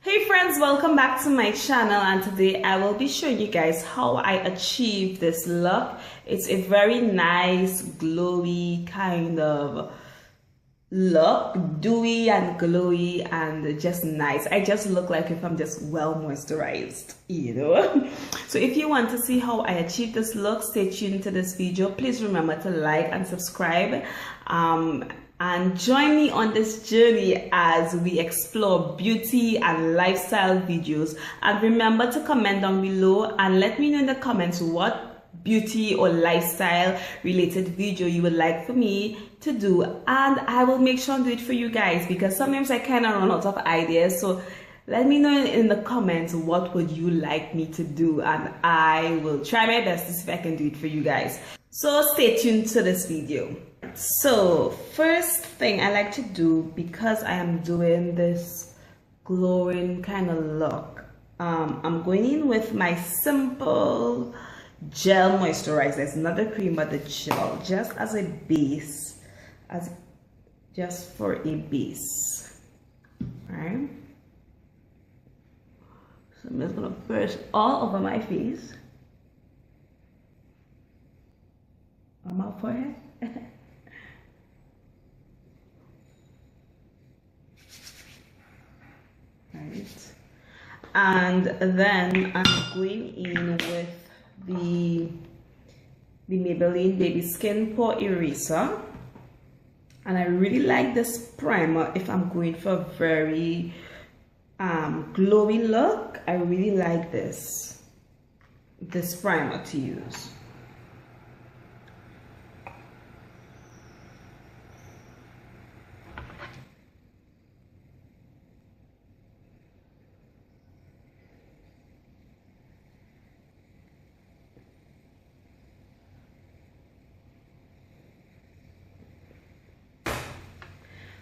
Hey friends, welcome back to my channel, and today I will be showing you guys how I achieve this look. It's a very nice glowy kind of look, dewy and glowy and just nice. I just look like if I'm just well moisturized, you know. So if you want to see how I achieve this look, stay tuned to this video. Please remember to like and subscribe and join me on this journey as we explore beauty and lifestyle videos. And remember to comment down below and let me know in the comments what beauty or lifestyle related video you would like for me to do, and I will make sure to do it for you guys, because sometimes I kind of run out of ideas. So let me know in the comments what would you like me to do, and I will try my best to see if I can do it for you guys. So stay tuned to this video. So first thing I like to do, because I am doing this glowing kind of look, I'm going in with my simple gel moisturizer. It's not the cream but the gel, just as a base, just for a base. All right, so I'm just gonna press all over my face, on my forehead. Right, and then I'm going in with the Maybelline Baby Skin Pore Eraser, and I really like this primer if I'm going for a very glowy look. I really like this primer to use.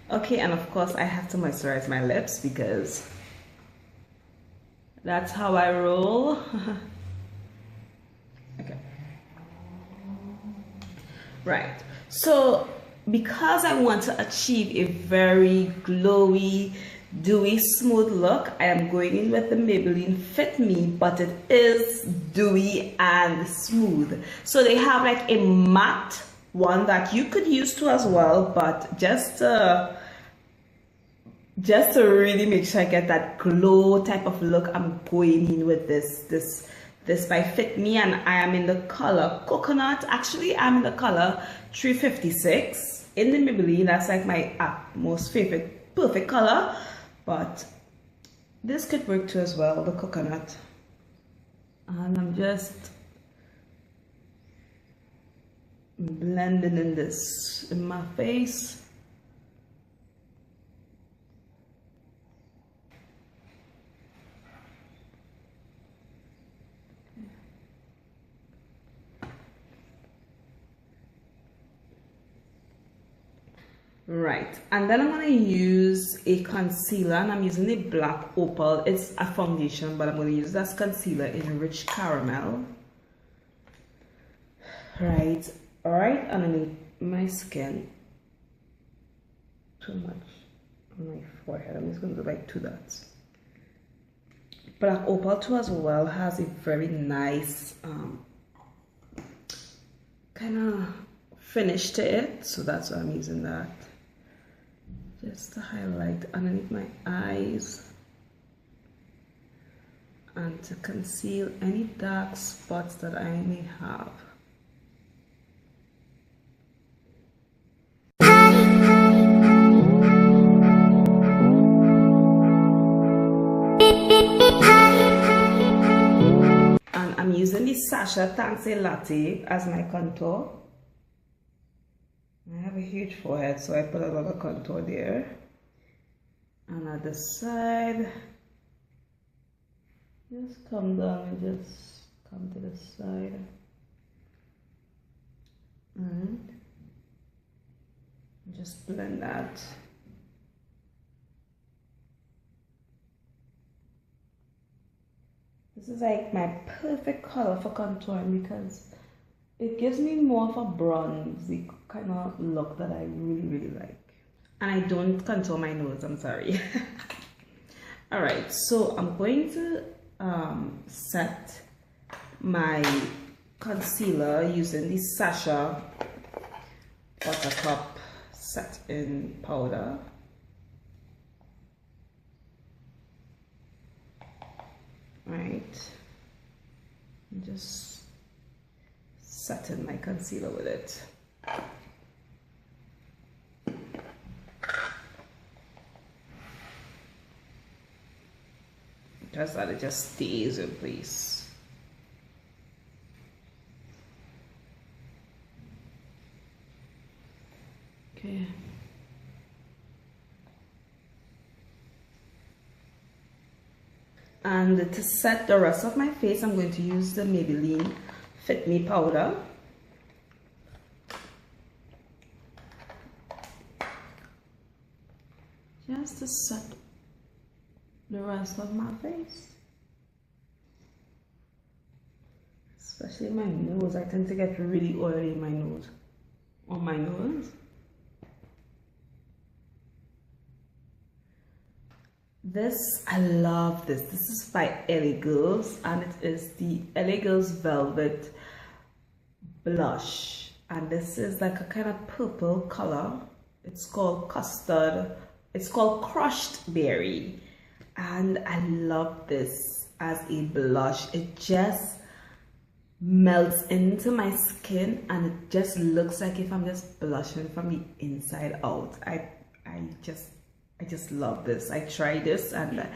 Okay, and of course I have to moisturize my lips because that's how I roll. Okay. Right. So because I want to achieve a very glowy, dewy, smooth look, I am going in with the Maybelline Fit Me, but it is dewy and smooth. So they have like a matte one that you could use too as well, but just to really make sure I get that glow type of look, I'm going in with this by Fit Me, and I am in the color Coconut. Actually, I'm in the color 356 in the Maybelline. That's like my most favorite perfect color, but this could work too as well, the Coconut. And I'm just blending in this in my face. Right, and then I'm going to use a concealer, and I'm using a black opal. It's a foundation, but I'm going to use that concealer in Rich Caramel. Right, alright, underneath my skin, too much on my forehead. I'm just going to do like 2 dots. Black opal too as well has a very nice kind of finish to it, so that's why I'm using that, just to highlight underneath my eyes and to conceal any dark spots that I may have. And I'm using the Sacha Tancy Latte as my contour. I have a huge forehead, so I put a lot of contour there. And at the side, just come down and just come to the side. And just blend that. This is like my perfect color for contouring because it gives me more of a bronzy kind of look that I really like. And I don't contour my nose, I'm sorry. All right, so I'm going to set my concealer using the Sasha Buttercup Set-In Powder. Right, I'm just setting my concealer with it. Just that it just stays in place. Okay. And to set the rest of my face, I'm going to use the Maybelline Fit Me powder. Just to set the rest of my face. Especially my nose. I tend to get really oily in my nose. On my nose. This, I love this. This is by LA Girls, and it is the LA Girls Velvet Blush. And this is like a kind of purple color. It's called custard. It's called Crushed Berry. And I love this as a blush. It just melts into my skin, and it just looks like if I'm just blushing from the inside out. I just love this. I tried this and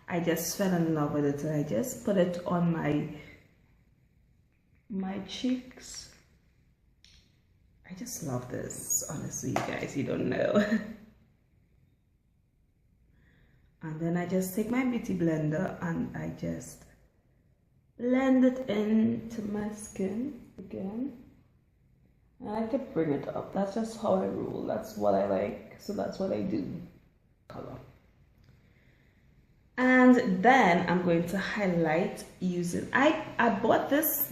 I just fell in love with it, and I just put it on my cheeks. I just love this, honestly, you guys, you don't know. And then I just take my beauty blender and I just blend it into my skin again. I like to bring it up. That's just how I roll. That's what I like, so that's what I do. Color. And then I'm going to highlight using, I bought this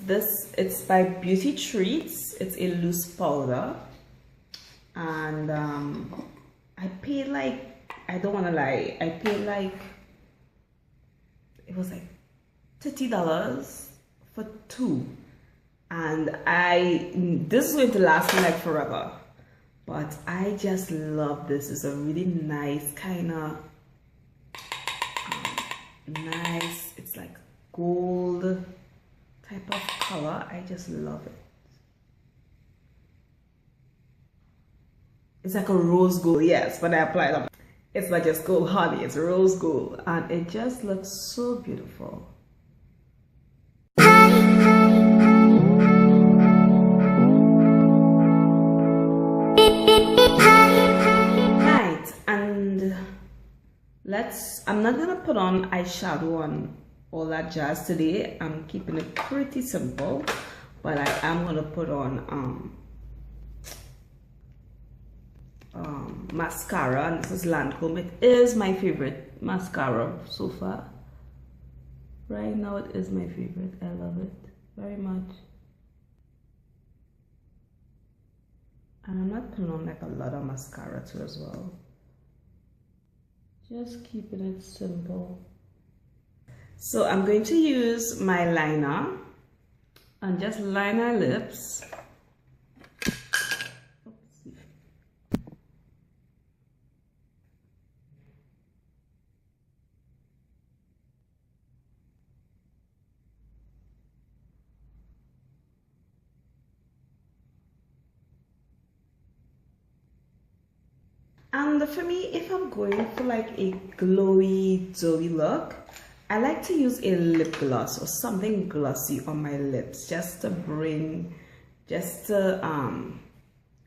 it's by Beauty Treats. It's a loose powder, and I paid like, I don't want to lie, I paid like, it was like $30 for 2, and this is going to last me like forever. But I just love this. It's a really nice kind of nice, it's like gold type of color. I just love it. It's like a rose gold, yes, when I apply them. It's not just gold, honey, it's rose gold, and it just looks so beautiful. I'm not gonna put on eyeshadow on all that jazz today. I'm keeping it pretty simple, but I am gonna put on mascara, and this is Lancome. It is my favorite mascara so far. Right now it is my favorite. I love it very much. And I'm not putting on like a lot of mascara too as well. Just keeping it simple. So I'm going to use my liner and just line our lips. And for me, if I'm going for like a glowy, dewy look, I like to use a lip gloss or something glossy on my lips, just to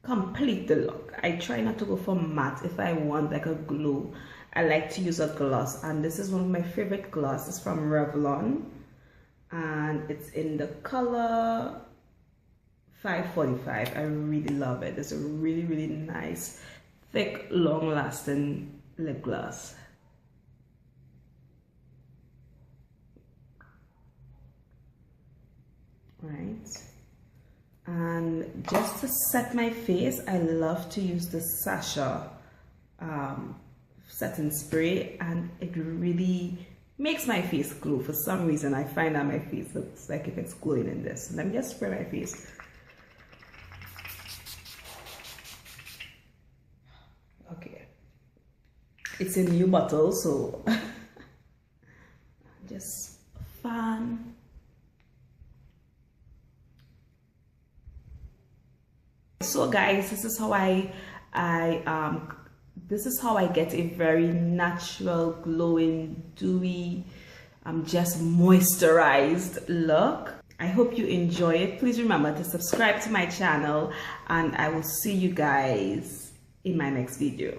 complete the look. I try not to go for matte. If I want like a glow, I like to use a gloss, and this is one of my favorite glosses from Revlon, and it's in the color 545. I really love it. It's a really, really nice, thick, long-lasting lip gloss. Right, and just to set my face, I love to use the Sasha setting spray, and it really makes my face glow. For some reason, I find that my face looks like if it's glowing in this. Let me just spray my face. Okay, it's a new bottle, so just fan. So guys, this is how I get a very natural, glowing, dewy, just moisturized look. I hope you enjoy it. Please remember to subscribe to my channel, and I will see you guys in my next video.